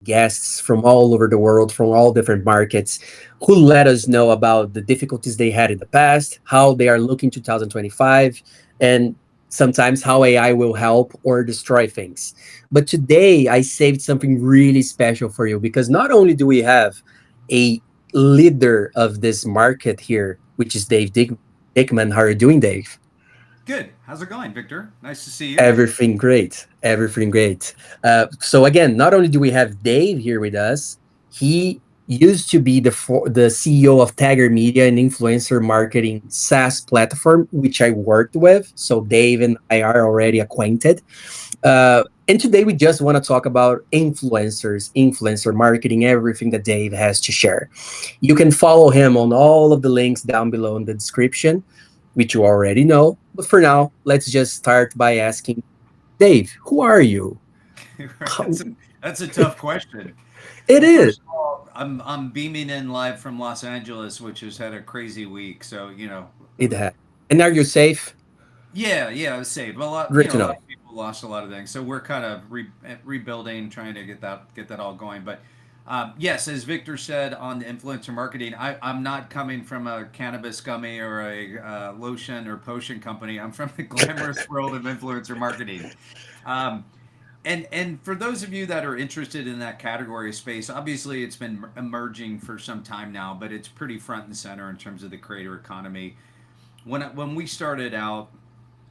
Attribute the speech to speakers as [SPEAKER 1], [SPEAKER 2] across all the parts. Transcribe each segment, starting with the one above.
[SPEAKER 1] guests from all over the world, from all different markets, who let us know about the difficulties they had in the past, how they are looking 2025, and sometimes how AI will help or destroy things. But today I saved something really special for you because not only do we have a leader of this market here, which is Dickman. How are you doing, Dave?
[SPEAKER 2] Good. How's it going, Victor? Nice to see you.
[SPEAKER 1] Everything great. Everything great. So again, not only do we have Dave here with us, he used to be the CEO of Tagger Media, an influencer marketing SaaS platform, which I worked with. So Dave and I are already acquainted. And today we just want to talk about influencers, influencer marketing, everything that Dave has to share. You can follow him on all of the links down below in the description, which you already know. But for now, let's just start by asking Dave, who are you? How,
[SPEAKER 2] that's a that's a tough question.
[SPEAKER 1] it
[SPEAKER 2] Well,
[SPEAKER 1] is.
[SPEAKER 2] first of all, I'm beaming in live from Los Angeles, which has had a crazy week. So
[SPEAKER 1] It has. And are you safe?
[SPEAKER 2] yeah, I was safe. Well,
[SPEAKER 1] Great to
[SPEAKER 2] a lot
[SPEAKER 1] know.
[SPEAKER 2] of people lost a lot of things, so we're kind of rebuilding, trying to get that all going. But yes, as Victor said on the influencer marketing, I'm not coming from a cannabis gummy or a lotion or potion company. I'm from the glamorous world of influencer marketing. Um, and for those of you that are interested in that category of space, obviously it's been emerging for some time now, but it's pretty front and center in terms of the creator economy. When we started out,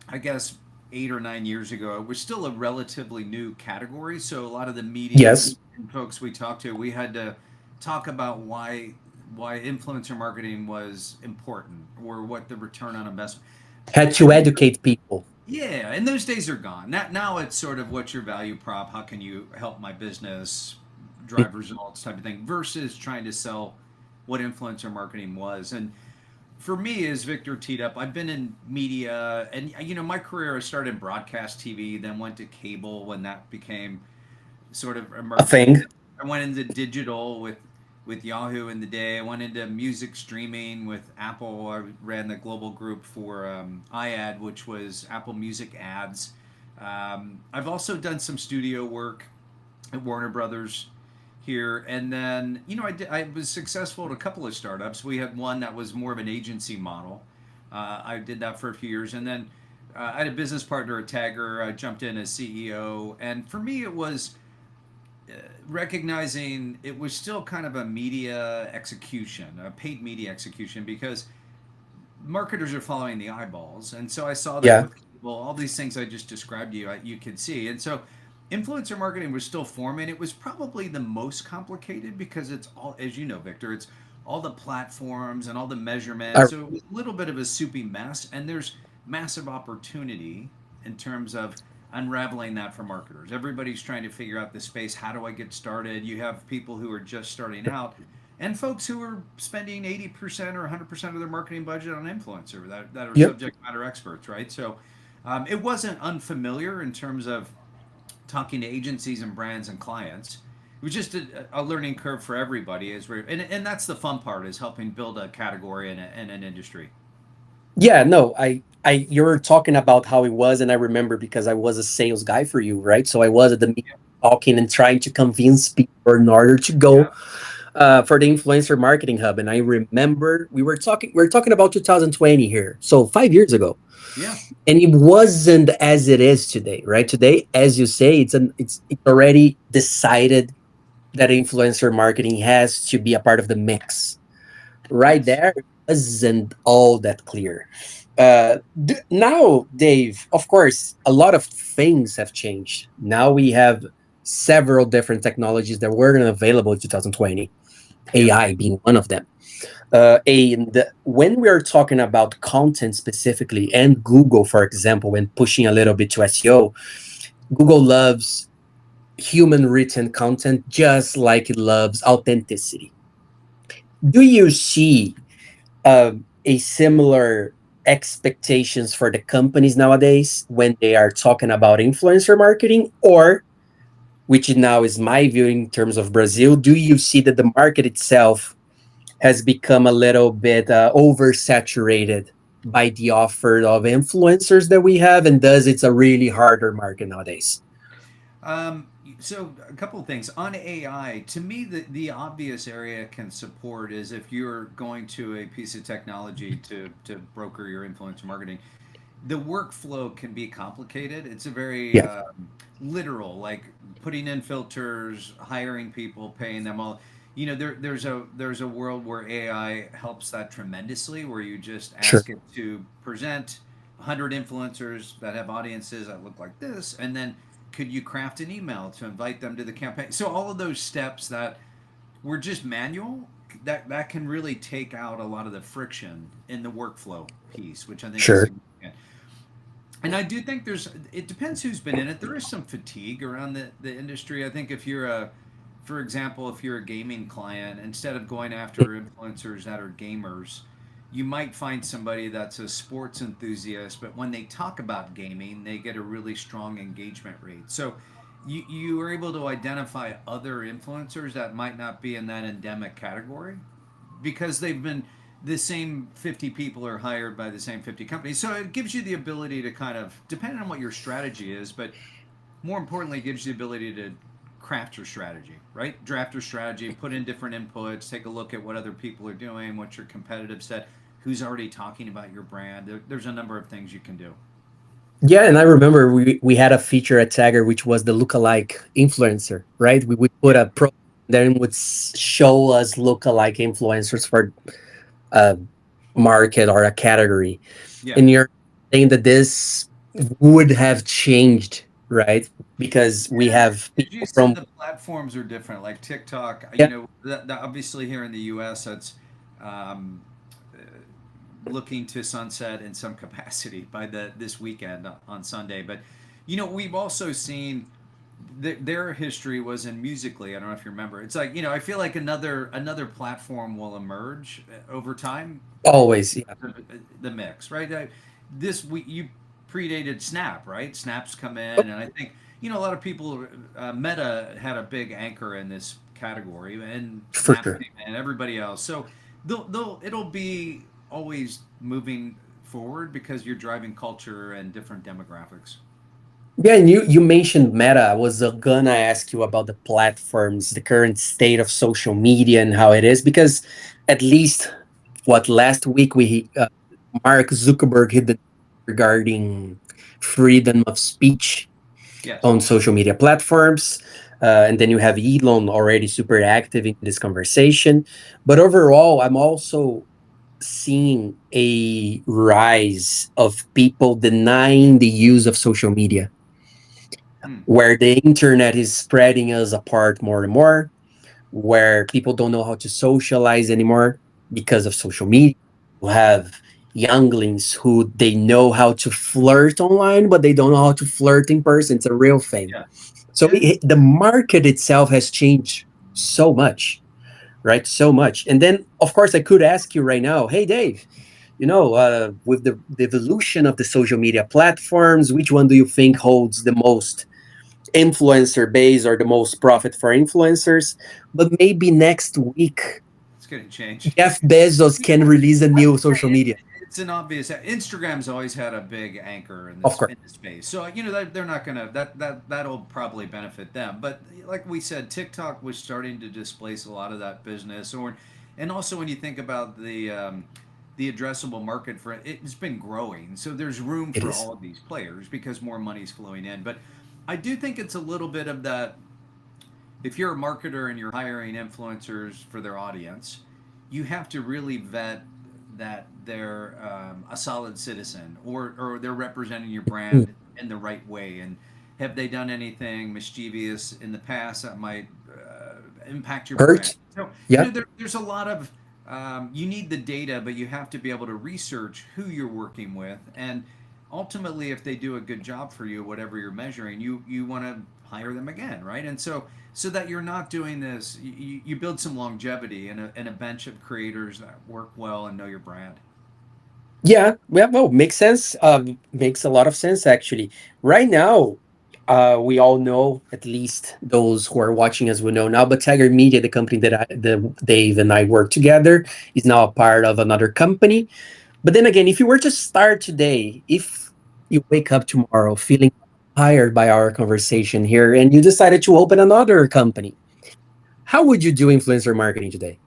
[SPEAKER 2] I guess 8 or 9 years ago, it was still a relatively new category. So a lot of the media
[SPEAKER 1] Yes.
[SPEAKER 2] and folks we talked to, we had to talk about why influencer marketing was important or what the return on investment.
[SPEAKER 1] Had
[SPEAKER 2] I
[SPEAKER 1] to
[SPEAKER 2] think
[SPEAKER 1] educate people.
[SPEAKER 2] yeah, and those days are gone. Now it's sort of what's your value prop? How can you help my business drive results type of thing versus trying to sell what influencer marketing was. And for me, as Victor teed up, I've been in media, and my career I started in broadcast TV, then went to cable when that became sort of
[SPEAKER 1] A
[SPEAKER 2] emerging.
[SPEAKER 1] thing.
[SPEAKER 2] I went into digital with Yahoo in the day. I went into music streaming with Apple. I ran the global group for iAd, which was Apple Music ads. I've also done some studio work at Warner Brothers here, and then I was successful at a couple of startups. We had one that was more of an agency model. I did that for a few years, and then I had a business partner at Tagger. I jumped in as CEO, and for me, it was recognizing it was still kind of a media execution, a paid media execution, because marketers are following the eyeballs, and so I saw that
[SPEAKER 1] Yeah.
[SPEAKER 2] with well, all these things I just described to you, you could see, and so influencer marketing was still forming. It was probably the most complicated because it's all, as you know, Victor, it's all the platforms and all the measurements.
[SPEAKER 1] Are
[SPEAKER 2] So it was a little bit of a soupy mess, and there's massive opportunity in terms of unraveling that for marketers. Everybody's trying to figure out the space. How do I get started? You have people who are just starting out and folks who are spending 80% or 100% of their marketing budget on influencer that are
[SPEAKER 1] yep.
[SPEAKER 2] subject matter experts, right? So it wasn't unfamiliar in terms of talking to agencies and brands and clients. It was just a learning curve for everybody as we're and that's the fun part is helping build a category and an industry.
[SPEAKER 1] Yeah, no, you were talking about how it was, and I remember because I was a sales guy for you, right? So I was at the meeting talking and trying to convince people in order to go
[SPEAKER 2] Yeah,
[SPEAKER 1] for the influencer marketing hub. And I remember we were talking about 2020 here, so 5 years ago,
[SPEAKER 2] yeah,
[SPEAKER 1] and it wasn't as it is today, right? Today, as you say, it's already decided that influencer marketing has to be a part of the mix. Right
[SPEAKER 2] yes.
[SPEAKER 1] there, it wasn't all that clear. Now, Dave, of course, a lot of things have changed. Now we have several different technologies that weren't available in 2020,
[SPEAKER 2] Yep.
[SPEAKER 1] AI being one of them. And when we're talking about content specifically, and Google, for example, when pushing a little bit to SEO, Google loves human written content just like it loves authenticity. Do you see a similar expectations for the companies nowadays when they are talking about influencer marketing, or which now is my view in terms of Brazil, do you see that the market itself has become a little bit oversaturated by the offer of influencers that we have, and thus it's a really harder market nowadays?
[SPEAKER 2] So a couple of things on AI. To me, the obvious area it can support is if you're going to a piece of technology to broker your influencer marketing, the workflow can be complicated. It's a very
[SPEAKER 1] Yeah,
[SPEAKER 2] literal, like putting in filters, hiring people, paying them all. There's a world where AI helps that tremendously, where you just
[SPEAKER 1] sure,
[SPEAKER 2] ask it to present 100 influencers that have audiences that look like this, and then could you craft an email to invite them to the campaign? So all of those steps that were just manual, that can really take out a lot of the friction in the workflow piece, which I think is
[SPEAKER 1] sure.
[SPEAKER 2] significant. And I do think it depends who's been in it. There is some fatigue around the industry. I think if you're for example, if you're a gaming client, instead of going after influencers that are gamers, you might find somebody that's a sports enthusiast, but when they talk about gaming, they get a really strong engagement rate. So you are able to identify other influencers that might not be in that endemic category because they've been the same 50 people are hired by the same 50 companies. So it gives you the ability to kind of, depending on what your strategy is, but more importantly, it gives you the ability to craft your strategy, right? Draft your strategy, put in different inputs, take a look at what other people are doing, what's your competitive set, who's already talking about your brand. There's a number of things you can do.
[SPEAKER 1] Yeah, and I remember we had a feature at Tagger which was the lookalike influencer, right? We would put
[SPEAKER 2] Yeah,
[SPEAKER 1] a pro, then it would show us lookalike influencers for a market or a category.
[SPEAKER 2] yeah.
[SPEAKER 1] And you're saying that this would have changed, right? Because we
[SPEAKER 2] Yeah,
[SPEAKER 1] have
[SPEAKER 2] as you
[SPEAKER 1] people
[SPEAKER 2] said,
[SPEAKER 1] from
[SPEAKER 2] the platforms are different. Like TikTok,
[SPEAKER 1] yeah,
[SPEAKER 2] that obviously here in the U.S., that's um, uh, looking to sunset in some capacity by the this weekend on Sunday. But we've also seen their history was in Musically. I don't know if you remember. It's like I feel like another platform will emerge over time in
[SPEAKER 1] always, yeah,
[SPEAKER 2] the mix, right? This we you predated Snap, right? Snap's come
[SPEAKER 1] oh,
[SPEAKER 2] in, and I think a lot of people. Meta had a big anchor in this category, and
[SPEAKER 1] for
[SPEAKER 2] Snap
[SPEAKER 1] sure.
[SPEAKER 2] came in, everybody else. So it'll be always moving forward because you're driving culture and different demographics.
[SPEAKER 1] Yeah, and you mentioned Meta. I was gonna ask you about the platforms, the current state of social media, and how it is, because at least what last week we Mark Zuckerberg hit the regarding freedom of speech
[SPEAKER 2] Yes.
[SPEAKER 1] on social media platforms. And then you have Elon already super active in this conversation. But overall, I'm also seeing a rise of people denying the use of social media,
[SPEAKER 2] Hmm.
[SPEAKER 1] where the internet is spreading us apart more and more, where people don't know how to socialize anymore because of social media. You have younglings who they know how to flirt online, but they don't know how to flirt in person. It's a real thing.
[SPEAKER 2] Yeah.
[SPEAKER 1] So
[SPEAKER 2] Yeah.
[SPEAKER 1] the market itself has changed so much, right? So much. And then, of course, I could ask you right now, hey, Dave, with the evolution of the social media platforms, which one do you think holds the most influencer base or the most profit for influencers? But maybe next week,
[SPEAKER 2] It's going to change.
[SPEAKER 1] Jeff Bezos can release a
[SPEAKER 2] I
[SPEAKER 1] new
[SPEAKER 2] would say
[SPEAKER 1] social media.
[SPEAKER 2] it's an obvious. Instagram's always had a big anchor in
[SPEAKER 1] Of
[SPEAKER 2] this
[SPEAKER 1] course,
[SPEAKER 2] space, so they're not gonna that'll probably benefit them. But like we said, TikTok was starting to displace a lot of that business, and also when you think about the addressable market for it, it's been growing, so there's room
[SPEAKER 1] it
[SPEAKER 2] for
[SPEAKER 1] is.
[SPEAKER 2] all of these players because more money's flowing in. But I do think it's a little bit of that if you're a marketer and you're hiring influencers for their audience, you have to really vet that they're a solid citizen or they're representing your
[SPEAKER 1] Mm.
[SPEAKER 2] brand in the right way. And have they done anything mischievous in the past that might impact your brand?
[SPEAKER 1] Hurt?
[SPEAKER 2] So,
[SPEAKER 1] Yeah.
[SPEAKER 2] there's a lot of, you need the data, but you have to be able to research who you're working with. And ultimately, if they do a good job for you, whatever you're measuring, you want to hire them again, right? And so that you're not doing this, you build some longevity and a bench of creators that work well and know your brand.
[SPEAKER 1] Yeah, well, makes sense. Makes a lot of sense actually. Right now, we all know, at least those who are watching us will know now, but Tiger Media, the company that Dave and I work together, is now a part of another company. But then again, if you were to start today, if you wake up tomorrow feeling inspired by our conversation here and you decided to open another company. How would you do influencer marketing today?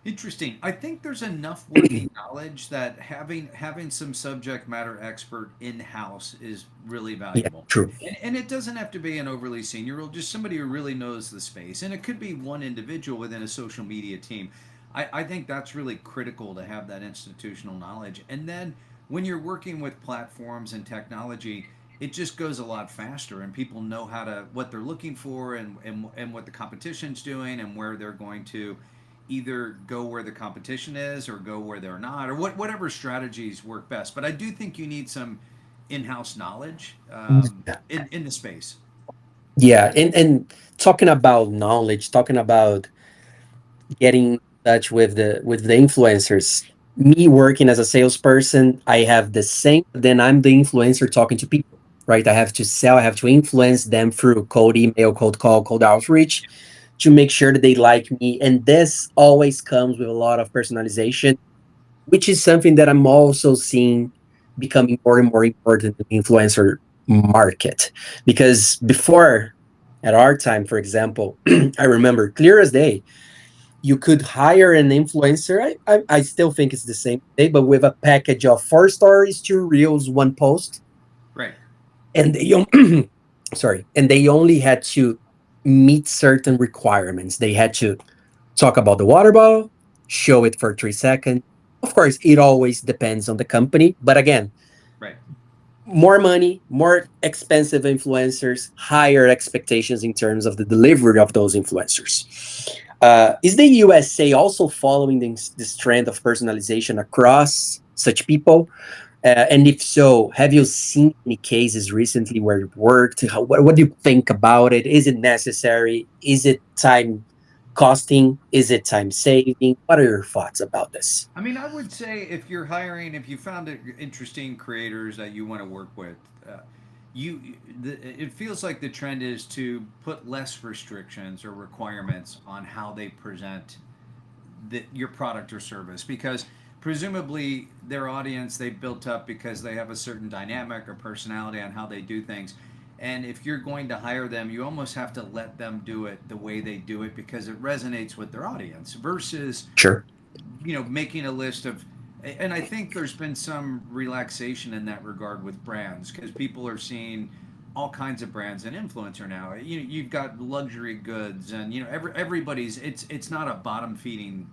[SPEAKER 2] Interesting. I think there's enough working knowledge that having some subject matter expert in house is really
[SPEAKER 1] Yeah,
[SPEAKER 2] valuable.
[SPEAKER 1] true.
[SPEAKER 2] And it doesn't have to be an overly senior role, just somebody who really knows the space. And it could be one individual within a social media team. I think that's really critical to have that institutional knowledge. And then when you're working with platforms and technology, it just goes a lot faster and people know how to what they're looking for and what the competition's doing and where they're going to either go where the competition is or go where they're not or whatever strategies work best. But I do think you need some in-house knowledge in the space.
[SPEAKER 1] Yeah, and talking about knowledge, talking about getting in touch with the influencers. Me working as a salesperson, I have the same, but then I'm the influencer talking to people, right? I have to sell, I have to influence them through cold email, cold call, cold outreach to make sure that they like me. And this always comes with a lot of personalization, which is something that I'm also seeing becoming more and more important in the influencer market. Because before, at our time, for example, I remember clear as day, you could hire an influencer. I still think it's the same day, but with a package of 4 stories, 2 reels, one post,
[SPEAKER 2] Right.
[SPEAKER 1] and sorry, and they only had to meet certain requirements. They had to talk about the water bottle, show it for 3 seconds. Of course, it always depends on the company, but again,
[SPEAKER 2] Right.
[SPEAKER 1] more money, more expensive influencers, higher expectations in terms of the delivery of those influencers. Is the USA also following this trend of personalization across such people? And if so, have you seen any cases recently where it worked? What do you think about it? Is it necessary? Is it time costing? Is it time saving? What are your thoughts about this?
[SPEAKER 2] I mean, I would say if you're hiring, if you found interesting creators that you want to work with, it feels like the trend is to put less restrictions or requirements on how they present your product or service because presumably their audience they built up because they have a certain dynamic or personality on how they do things. And if you're going to hire them, you almost have to let them do it the way they do it because it resonates with their audience versus
[SPEAKER 1] Sure.
[SPEAKER 2] making a list of. And I think there's been some relaxation in that regard with brands because people are seeing all kinds of brands and influencer now. You've got luxury goods and everybody's it's not a bottom feeding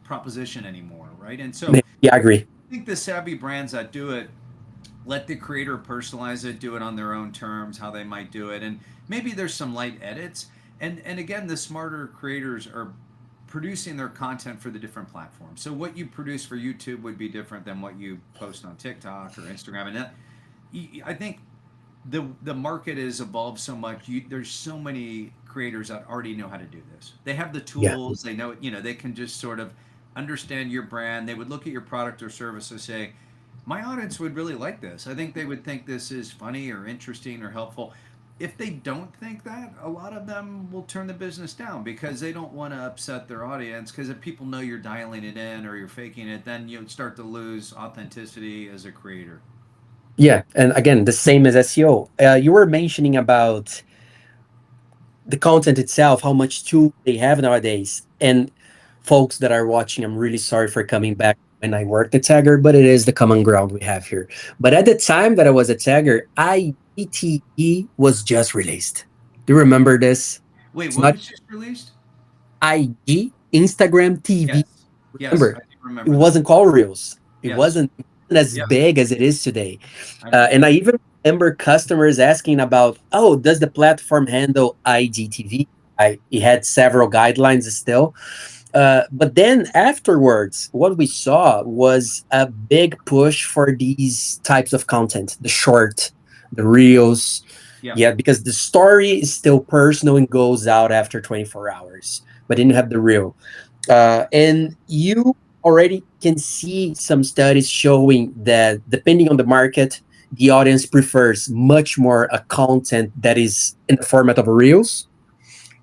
[SPEAKER 2] proposition anymore, right? And so
[SPEAKER 1] Yeah, I agree.
[SPEAKER 2] I think the savvy brands that do it let the creator personalize it, do it on their own terms, how they might do it, and maybe there's some light edits. And again, the smarter creators are producing their content for the different platforms. So what you produce for YouTube would be different than what you post on TikTok or Instagram, and I think the market has evolved so much. There's so many creators that already know how to do this. They have the
[SPEAKER 1] Yeah.
[SPEAKER 2] tools. They know they can just sort of understand your brand. They would look at your product or service and say, my audience would really like this. I think they would think this is funny or interesting or helpful. If they don't think that, a lot of them will turn the business down because they don't want to upset their audience. Because if people know you're dialing it in or you're faking it, then you start to lose authenticity as a creator.
[SPEAKER 1] Yeah, and again, the same as SEO. You were mentioning about the content itself, how much tool they have nowadays. And folks that are watching, I'm really sorry for coming back when I worked at Tagger, but it is the common ground we have here. But at the time that I was at Tagger, IGTV was just released. Do you remember this?
[SPEAKER 2] Wait,
[SPEAKER 1] It's
[SPEAKER 2] what
[SPEAKER 1] not
[SPEAKER 2] was just released?
[SPEAKER 1] IG, Instagram TV.
[SPEAKER 2] Yes. Yes, I
[SPEAKER 1] Remember,
[SPEAKER 2] do
[SPEAKER 1] it
[SPEAKER 2] remember that.
[SPEAKER 1] wasn't called Reels.
[SPEAKER 2] Yes.
[SPEAKER 1] It wasn't as
[SPEAKER 2] Yep.
[SPEAKER 1] big as it is today.
[SPEAKER 2] I remember
[SPEAKER 1] And
[SPEAKER 2] that.
[SPEAKER 1] I even remember customers asking about, oh, does the platform handle IGTV? It had several guidelines still. But then afterwards, what we saw was a big push for these types of content, the short, the reels.
[SPEAKER 2] Yep.
[SPEAKER 1] Yeah, because the story is still personal and goes out after 24 hours, but then you have the reel. And you already can see some studies showing that depending on the market, the audience prefers much more a content that is in the format of reels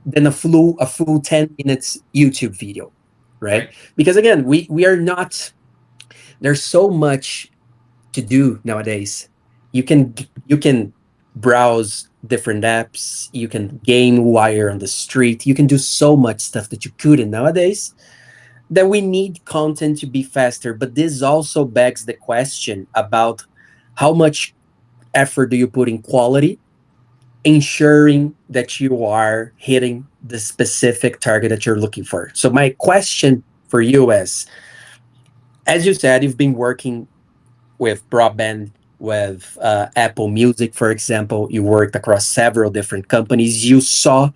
[SPEAKER 1] than a full 10 minutes YouTube video, right?
[SPEAKER 2] Right.
[SPEAKER 1] Because again, we are not there's so much to do nowadays. you can browse different apps, you can game wire on the street, you can do so much stuff that you couldn't nowadays, that we need content to be faster. But this also begs the question about how much effort do you put in quality, ensuring that you are hitting the specific target that you're looking for. So my question for you is, as you said, you've been working with broadband, with Apple Music, for example. You worked across several different companies. You saw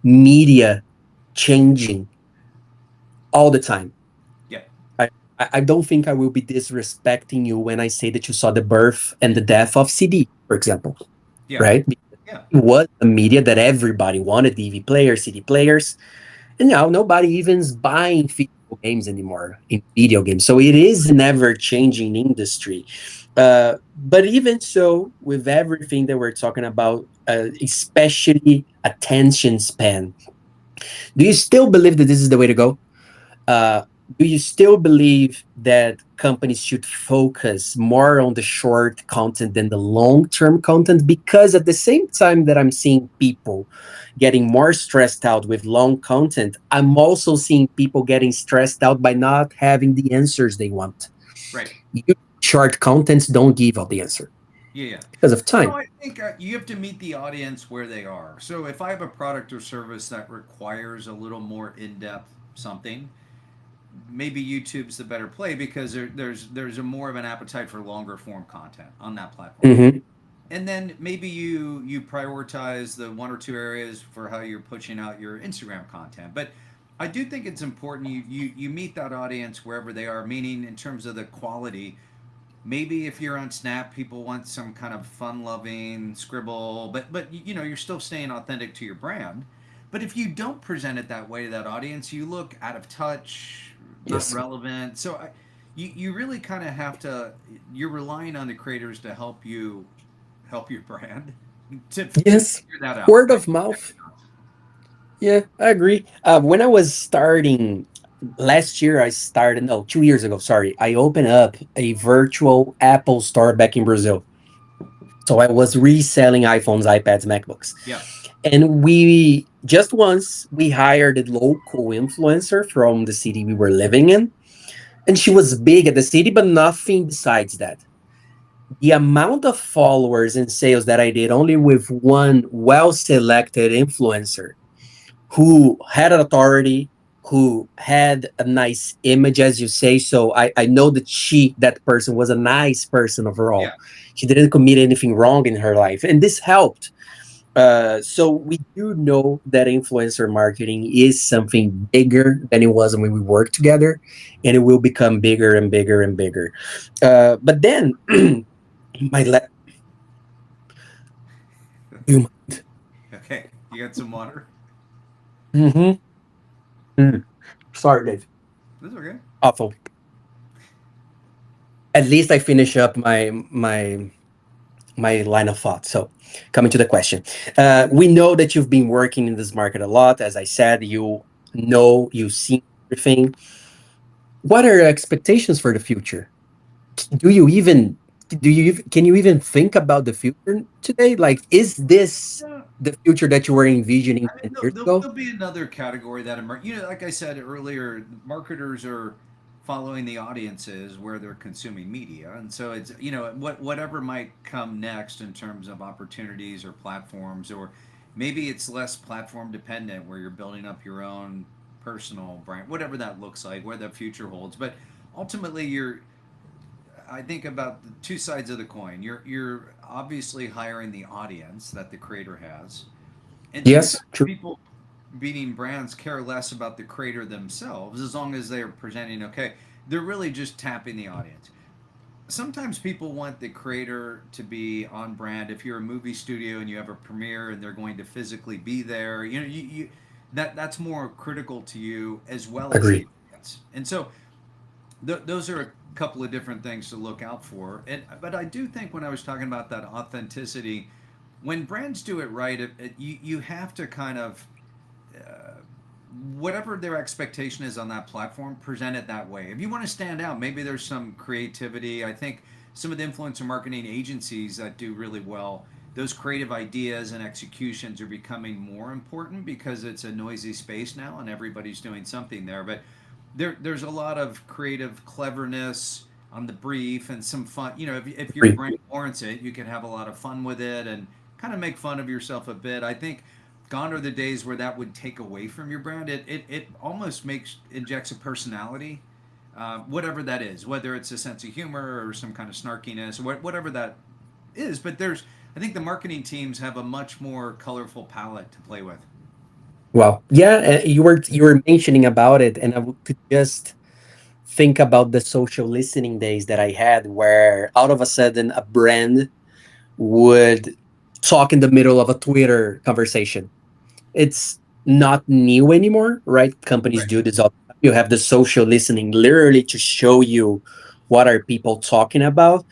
[SPEAKER 1] media changing all the time.
[SPEAKER 2] Yeah.
[SPEAKER 1] I, I don't think I will be disrespecting you when I say that you saw the birth and the death of CD, for example,
[SPEAKER 2] Yeah.
[SPEAKER 1] right?
[SPEAKER 2] Yeah.
[SPEAKER 1] It was a media that everybody wanted, DV players, CD players, and now nobody even's buying physical games anymore in video games. So it is an ever-changing industry. But even so, with everything that we're talking about, especially attention span, do you still believe that this is the way to go? Uh, do you still believe that companies should focus more on the short content than the long term content? Because at the same time that I'm seeing people getting more stressed out with long content, I'm also seeing people getting stressed out by not having the answers they want.
[SPEAKER 2] Right.
[SPEAKER 1] You, short contents don't give out the answer
[SPEAKER 2] Yeah. Yeah.
[SPEAKER 1] because of
[SPEAKER 2] No,
[SPEAKER 1] time.
[SPEAKER 2] I think you have to meet the audience where they are. So if I have a product or service that requires a little more in-depth something, maybe YouTube's the better play because there's a more of an appetite for longer form content on that platform.
[SPEAKER 1] Hmm.
[SPEAKER 2] And then maybe you prioritize the one or two areas for how you're pushing out your Instagram content. But I do think it's important you meet that audience wherever they are, meaning in terms of the quality. Maybe if you're on Snap, people want some kind of fun-loving scribble, but you're still staying authentic to your brand. But if you don't present it that way to that audience, you look out of touch, not
[SPEAKER 1] Yes.
[SPEAKER 2] relevant. So you really kind of have to. You're relying on the creators to help your brand to
[SPEAKER 1] Yes.
[SPEAKER 2] figure that out.
[SPEAKER 1] Word of mouth. Yeah, I agree. When I was starting last year, I started, no, 2 years ago, sorry, I opened up a virtual Apple store back in Brazil. So I was reselling iPhones, iPads, MacBooks.
[SPEAKER 2] Yeah,
[SPEAKER 1] And we just once we hired a local influencer from the city we were living in. And she was big at the city, but nothing besides that. The amount of followers and sales that I did only with one well selected influencer who had an authority, who had a nice image, as you say. So I know that that person was a nice person overall.
[SPEAKER 2] yeah,
[SPEAKER 1] She didn't commit anything wrong in her life. And this helped. So we do know that influencer marketing is something bigger than it was when we worked together, and it will become bigger and bigger and bigger. But then, my la- you,
[SPEAKER 2] okay. You got some water?
[SPEAKER 1] mm-hmm. Mm. Sorry, Dave.
[SPEAKER 2] That's okay.
[SPEAKER 1] Awful. At least I finish up my line of thought. So, coming to the question, we know that you've been working in this market a lot. As I said, you've seen everything. What are your expectations for the future? Do you even can you even think about the future today? Like, is this
[SPEAKER 2] Yeah.
[SPEAKER 1] the future that you were envisioning
[SPEAKER 2] I mean,
[SPEAKER 1] 10 years ago?
[SPEAKER 2] there'll be another category that like I said earlier, marketers are following the audiences where they're consuming media, and so it's whatever might come next in terms of opportunities or platforms, or maybe it's less platform dependent where you're building up your own personal brand, whatever that looks like, where the future holds. But ultimately, I think about the two sides of the coin. You're obviously hiring the audience that the creator has, and sometimes
[SPEAKER 1] Yes, true.
[SPEAKER 2] people beating brands care less about the creator themselves as long as they're presenting okay. They're really just tapping the audience. Sometimes people want the creator to be on brand. If you're a movie studio and you have a premiere and they're going to physically be there, that's more critical to you as well as the
[SPEAKER 1] Agree.
[SPEAKER 2] audience. And so those are a couple of different things to look out for. But I do think when I was talking about that authenticity, when brands do it right, you have to kind of whatever their expectation is on that platform, present it that way. If you want to stand out, maybe there's some creativity. I think some of the influencer marketing agencies that do really well, those creative ideas and executions are becoming more important because it's a noisy space now and everybody's doing something there. But there's a lot of creative cleverness on the brief and some fun. If your
[SPEAKER 1] Agree.
[SPEAKER 2] brand warrants it, you can have a lot of fun with it and kind of make fun of yourself a bit. I think gone are the days where that would take away from your brand. It almost injects a personality, whatever that is, whether it's a sense of humor or some kind of snarkiness, whatever that is. But I think the marketing teams have a much more colorful palette to play with.
[SPEAKER 1] Well, yeah, you were mentioning about it, and could just think about the social listening days that I had, where out of a sudden a brand would talk in the middle of a Twitter conversation. It's not new anymore, right? Companies
[SPEAKER 2] Right.
[SPEAKER 1] do this all the time. You have the social listening literally to show you what are people talking about.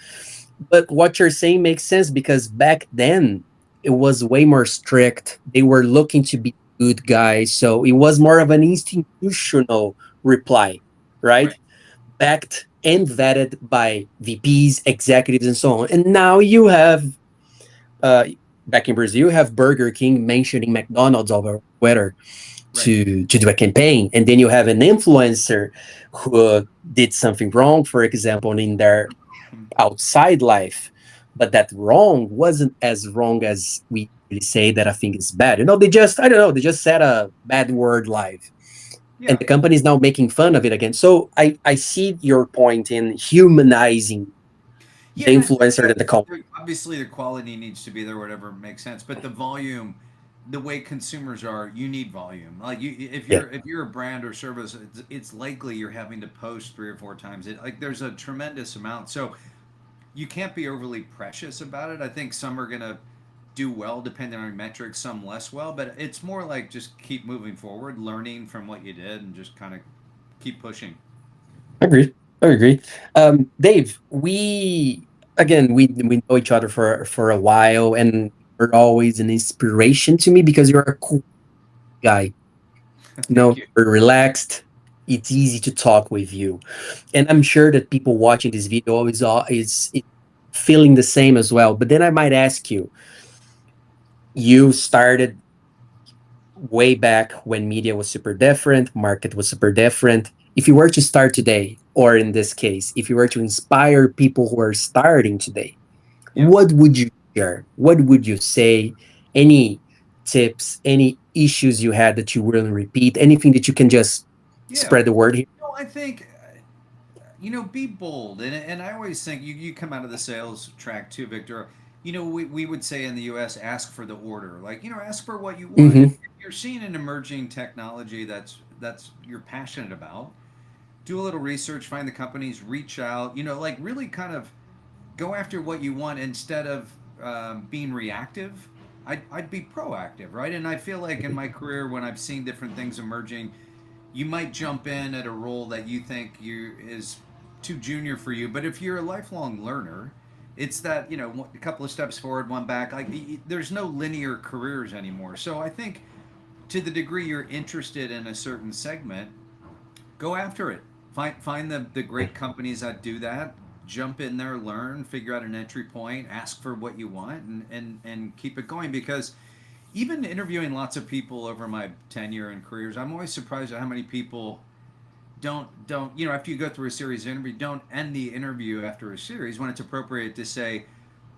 [SPEAKER 1] But what you're saying makes sense because back then it was way more strict. They were looking to be good guys. So it was more of an institutional reply, right?
[SPEAKER 2] Right.
[SPEAKER 1] Backed and vetted by VPs, executives, and so on. And now you have uh, back in Brazil, you have Burger King mentioning McDonald's over Twitter
[SPEAKER 2] Right.
[SPEAKER 1] to do a campaign, and then you have an influencer who did something wrong, for example, in their outside life, but that wrong wasn't as wrong as we really say that I think is bad. They just I don't know, they just said a bad word live. And
[SPEAKER 2] Yeah.
[SPEAKER 1] the company is now making fun of it again. So I see your point in humanizing the
[SPEAKER 2] Yeah,
[SPEAKER 1] influencer and the company.
[SPEAKER 2] obviously the quality needs to be there, whatever makes sense. But the volume, the way consumers are, you need volume. Like
[SPEAKER 1] Yeah,
[SPEAKER 2] if you're a brand or service, it's likely you're having to post 3 or 4 times. Like there's a tremendous amount, so you can't be overly precious about it. I think some are gonna do well depending on your metrics, some less well. But it's more like just keep moving forward, learning from what you did, and just kind of keep pushing.
[SPEAKER 1] I agree. I agree. Dave, we know each other for a while, and you're always an inspiration to me because you're a cool guy.
[SPEAKER 2] Thank you.
[SPEAKER 1] You're relaxed. It's easy to talk with you, and I'm sure that people watching this video is feeling the same as well. But then I might ask you: you started way back when media was super different, market was super different. If you were to start today, or in this case, if you were to inspire people who are starting today,
[SPEAKER 2] Yeah.
[SPEAKER 1] what would you share? What would you say? Any tips, any issues you had that you wouldn't repeat, anything that you can just
[SPEAKER 2] Yeah.
[SPEAKER 1] spread the word here?
[SPEAKER 2] No, I think be bold. And I always think you come out of the sales track too, Victor. We would say in the US, ask for the order. Like, ask for what you want. If
[SPEAKER 1] Hmm.
[SPEAKER 2] you're seeing an emerging technology that's you're passionate about, do a little research, find the companies, reach out, like really kind of go after what you want instead of being reactive. I'd be proactive, right? And I feel like in my career, when I've seen different things emerging, you might jump in at a role that you think you is too junior for you. But if you're a lifelong learner, it's that a couple of steps forward, one back. Like there's no linear careers anymore. So I think to the degree you're interested in a certain segment, go after it. Find the great companies that do that. Jump in there, learn, figure out an entry point, ask for what you want, and keep it going. Because even interviewing lots of people over my tenure and careers, I'm always surprised at how many people don't after you go through a series of interview, don't end the interview after a series when it's appropriate to say,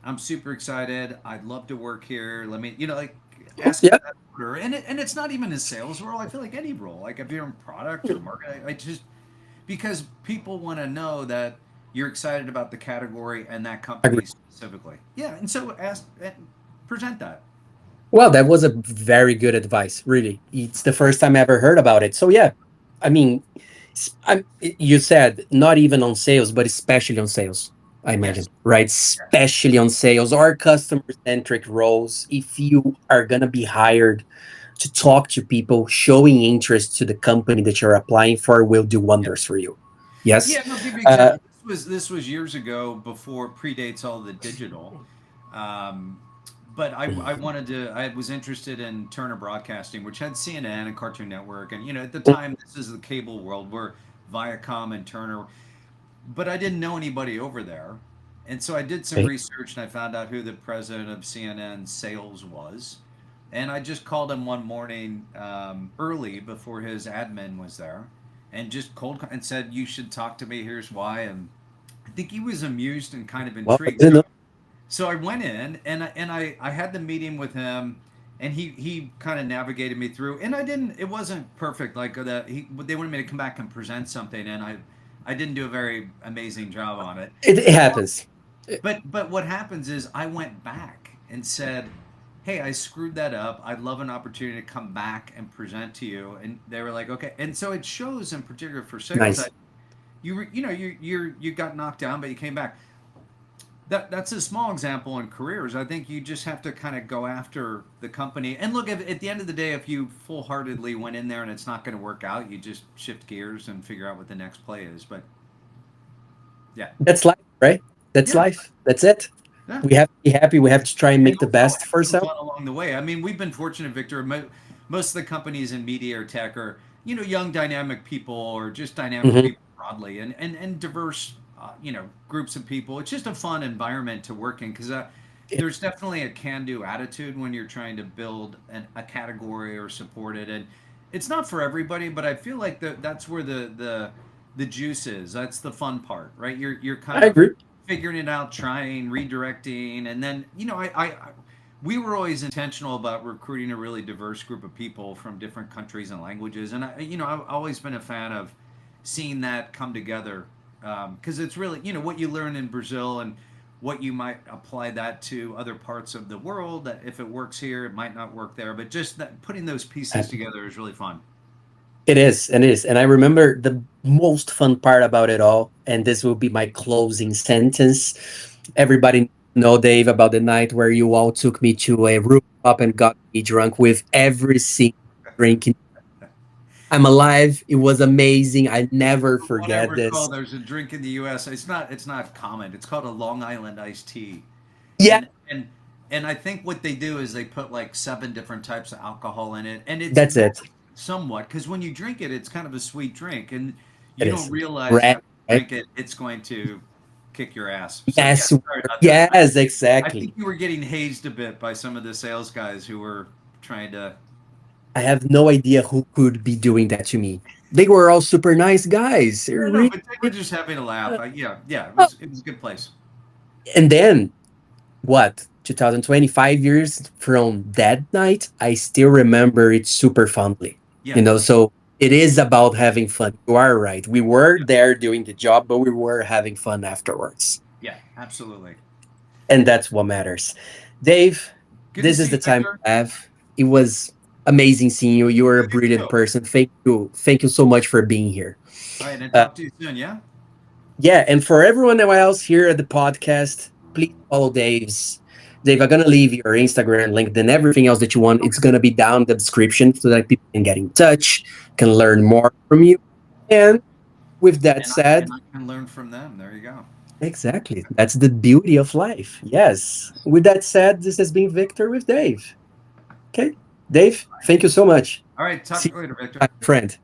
[SPEAKER 2] I'm super excited, I'd love to work here, let me like ask for
[SPEAKER 1] Yeah,
[SPEAKER 2] that order. And it's not even a sales role. I feel like any role, like if you're in product or market, I just because people want to know that you're excited about the category and that
[SPEAKER 1] agree.
[SPEAKER 2] company specifically. Yeah, and so ask and present that.
[SPEAKER 1] Well, that was a very good advice, really. It's the first time I ever heard about it. So yeah, I mean, you said not even on sales, but especially on sales. I imagine,
[SPEAKER 2] Yes.
[SPEAKER 1] right?
[SPEAKER 2] Yeah.
[SPEAKER 1] Especially on sales or customer centric roles. If you are gonna be hired to talk to people, showing interest to the company that you're applying for will do
[SPEAKER 2] Yeah.
[SPEAKER 1] wonders for you. Yes.
[SPEAKER 2] Yeah, and I'll give you an
[SPEAKER 1] Uh,
[SPEAKER 2] example. This was years ago, before predates all the digital. Um, but I wanted to. I was interested in Turner Broadcasting, which had CNN and Cartoon Network, and at the time this is the cable world where Viacom and Turner. But I didn't know anybody over there, And so I did some
[SPEAKER 1] Okay.
[SPEAKER 2] research and I found out who the president of CNN sales was. And I just called him one morning early before his admin was there and just and said, "You should talk to me. Here's why." And I think he was amused and kind of
[SPEAKER 1] Well, I
[SPEAKER 2] intrigued.
[SPEAKER 1] didn't know.
[SPEAKER 2] So I went in and I had the meeting with him, and he kind of navigated me through. And I didn't. It wasn't perfect. Like that. They wanted me to come back and present something, and I didn't do a very amazing job on it.
[SPEAKER 1] It happens.
[SPEAKER 2] But what happens is I went back and said, "Hey, I screwed that up. I'd love an opportunity to come back and present to you." And they were like, "Okay." And so it shows in particular for sales that
[SPEAKER 1] Nice.
[SPEAKER 2] you got knocked down, but you came back. That's a small example in careers. I think you just have to kind of go after the company and look at the end of the day. If you full heartedly went in there and it's not going to work out, you just shift gears and figure out what the next play is. But yeah,
[SPEAKER 1] That's life, right? That's
[SPEAKER 2] yeah,
[SPEAKER 1] life. That's it.
[SPEAKER 2] yeah.
[SPEAKER 1] We have to be happy. We have to try and
[SPEAKER 2] And
[SPEAKER 1] make the
[SPEAKER 2] also
[SPEAKER 1] best
[SPEAKER 2] have
[SPEAKER 1] for
[SPEAKER 2] some
[SPEAKER 1] ourselves.
[SPEAKER 2] fun along the way. I mean, we've been fortunate, Victor. Most of the companies in media or tech are, young, dynamic people or just dynamic
[SPEAKER 1] Hmm.
[SPEAKER 2] people broadly, and diverse, groups of people. It's just a fun environment to work in because there's definitely a can-do attitude when you're trying to build a category or support it, and it's not for everybody. But I feel like that's where the juice is. That's the fun part, right? You're kind
[SPEAKER 1] I
[SPEAKER 2] of
[SPEAKER 1] agree.
[SPEAKER 2] figuring it out, trying, redirecting, and then we were always intentional about recruiting a really diverse group of people from different countries and languages, and I've always been a fan of seeing that come together because it's really what you learn in Brazil and what you might apply that to other parts of the world. That if it works here, it might not work there, but just that putting those pieces together is really fun.
[SPEAKER 1] It is, and it is. And I remember the most fun part about it all, and this will be my closing sentence. Everybody know, Dave, about the night where you all took me to a rooftop and got me drunk with every single drink. I'm alive. It was amazing. I never
[SPEAKER 2] From what I
[SPEAKER 1] forget
[SPEAKER 2] recall,
[SPEAKER 1] this.
[SPEAKER 2] there's a drink in the U.S. It's not common. It's called a Long Island iced tea,
[SPEAKER 1] Yeah,
[SPEAKER 2] and I think what they do is they put like seven different types of alcohol in it, and it's
[SPEAKER 1] that's it.
[SPEAKER 2] somewhat because when you drink it, it's kind of a sweet drink, and
[SPEAKER 1] It
[SPEAKER 2] you don't
[SPEAKER 1] is.
[SPEAKER 2] realize
[SPEAKER 1] Right.
[SPEAKER 2] after you
[SPEAKER 1] Right?
[SPEAKER 2] drink it, it's going to kick your ass. So yeah,
[SPEAKER 1] Yes.
[SPEAKER 2] sorry about that.
[SPEAKER 1] Yes,
[SPEAKER 2] I think
[SPEAKER 1] exactly.
[SPEAKER 2] you were getting hazed a bit by some of the sales guys who were trying to.
[SPEAKER 1] I have no idea who could be doing that to me. They were all super nice guys. They're
[SPEAKER 2] No,
[SPEAKER 1] really,
[SPEAKER 2] but they were just having a laugh. Yeah,
[SPEAKER 1] oh.
[SPEAKER 2] it was a good place.
[SPEAKER 1] And then what, 2025 years from that night, I still remember it super fondly.
[SPEAKER 2] Yeah,
[SPEAKER 1] So it is about having fun. You are right. We were there doing the job, but we were having fun afterwards.
[SPEAKER 2] yeah, absolutely.
[SPEAKER 1] And that's what matters. Dave,
[SPEAKER 2] Good to
[SPEAKER 1] this is
[SPEAKER 2] see you,
[SPEAKER 1] the time
[SPEAKER 2] Victor.
[SPEAKER 1] we have. It was amazing seeing you. You are a
[SPEAKER 2] Yeah, you
[SPEAKER 1] brilliant
[SPEAKER 2] too.
[SPEAKER 1] person. Thank you. Thank you so much for being here.
[SPEAKER 2] All right, and
[SPEAKER 1] Uh,
[SPEAKER 2] talk to you soon. Yeah.
[SPEAKER 1] yeah, and for everyone else here at the podcast, please follow Dave's. Dave, I'm gonna leave your Instagram, LinkedIn, everything else that you want. It's gonna be down in the description so that people can get in touch, can learn more from you. And with that said,
[SPEAKER 2] And I can learn from them. There you go.
[SPEAKER 1] exactly, that's the beauty of life. Yes. With that said, this has been Victor with Dave. Okay, Dave, thank you so much.
[SPEAKER 2] All right, talk
[SPEAKER 1] See
[SPEAKER 2] to you later,
[SPEAKER 1] you,
[SPEAKER 2] Victor.
[SPEAKER 1] my friend.